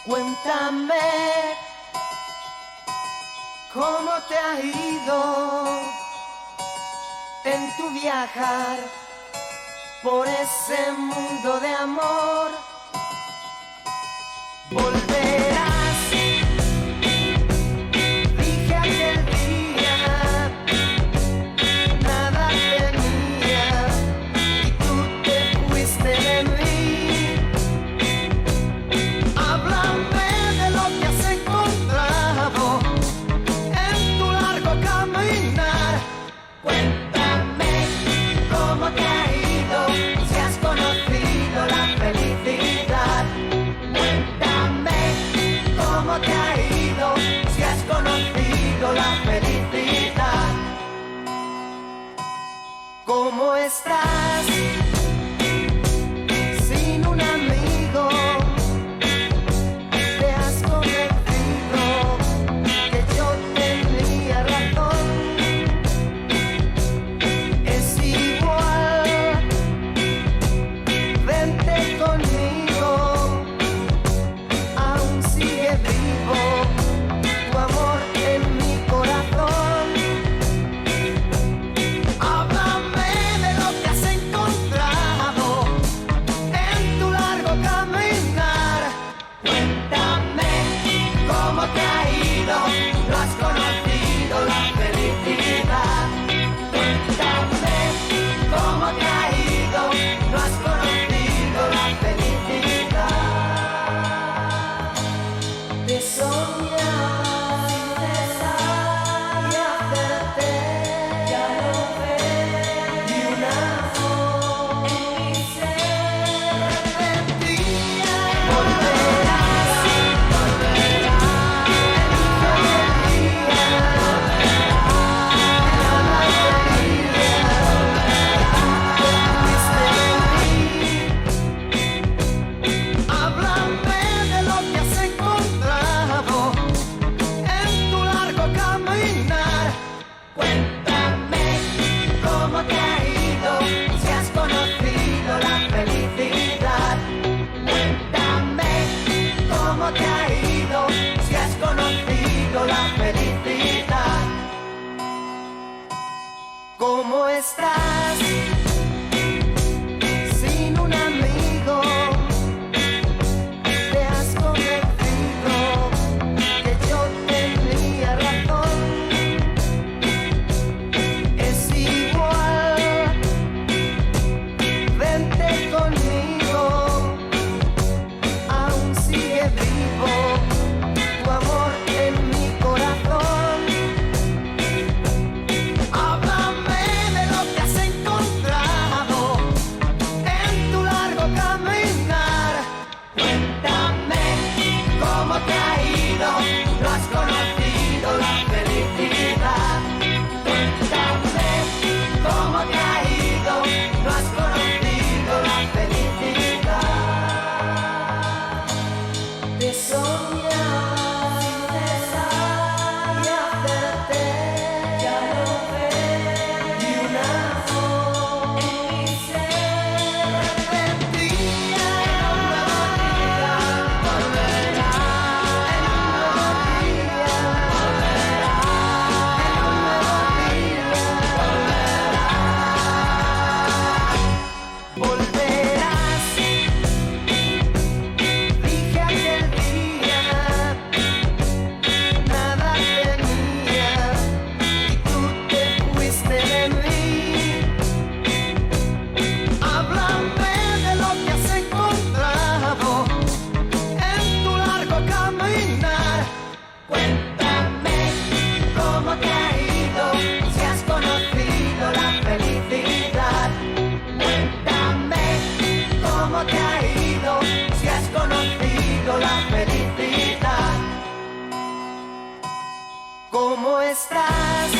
Cuéntame cómo te ha ido en tu viajar por ese mundo de amor. Volverás, dije aquel día, nada tenía y tú te fuiste de mí. Háblame de lo que has encontrado en tu largo caminar. Cuéntame cómo te ha ido, si has conocido la felicidad. Cuéntame cómo te ha ido, si has conocido la felicidad. ¿Cómo estás sin un amigo? Te has convencido que yo tenía razón. Es igual, vente conmigo, aún sigue vivo tu amor en mi corazón. Háblame de lo que has encontrado en tu largo caminar. Cuéntame cómo te ha ido, lo has conocido la felicidad. Cuéntame cómo te ha ido, lo has conocido la felicidad. De soñar sin cesar y hacerte ya no ver, y un amor en mi ser repetía. Volverás, volverás en mi Háblame de lo que has encontrado en tu largo caminar. Cuéntame cómo te ha ido, si has conocido la felicidad. Cuéntame cómo te ha ido, si has conocido la felicidad. ¿Cómo estás sin un amigo? Te has convencido que yo tenía razón. Es igual, vente conmigo, aún sigue vivo tu amor en mi corazón. Háblame de lo que has encontrado en tu largo caminar. Cuéntame cómo te ha ido, lo has conocido la felicidad. Cuéntame cómo te ha ido, lo has conocido la felicidad. De soñar sin cesar y hacerte ya no ver, y un amor en mi ser repetía. En un nuevo día volverá, en un nuevo día volverá, en un nuevo día volverá. Volverás, dije aquel día, nada tenía y tú te fuiste de mí. Háblame de lo que has encontrado en tu largo caminar. Cuéntame cómo te ha ido, si has conocido la felicidad. Cuéntame cómo te ha ido, si has conocido la felicidad. ¿Cómo estás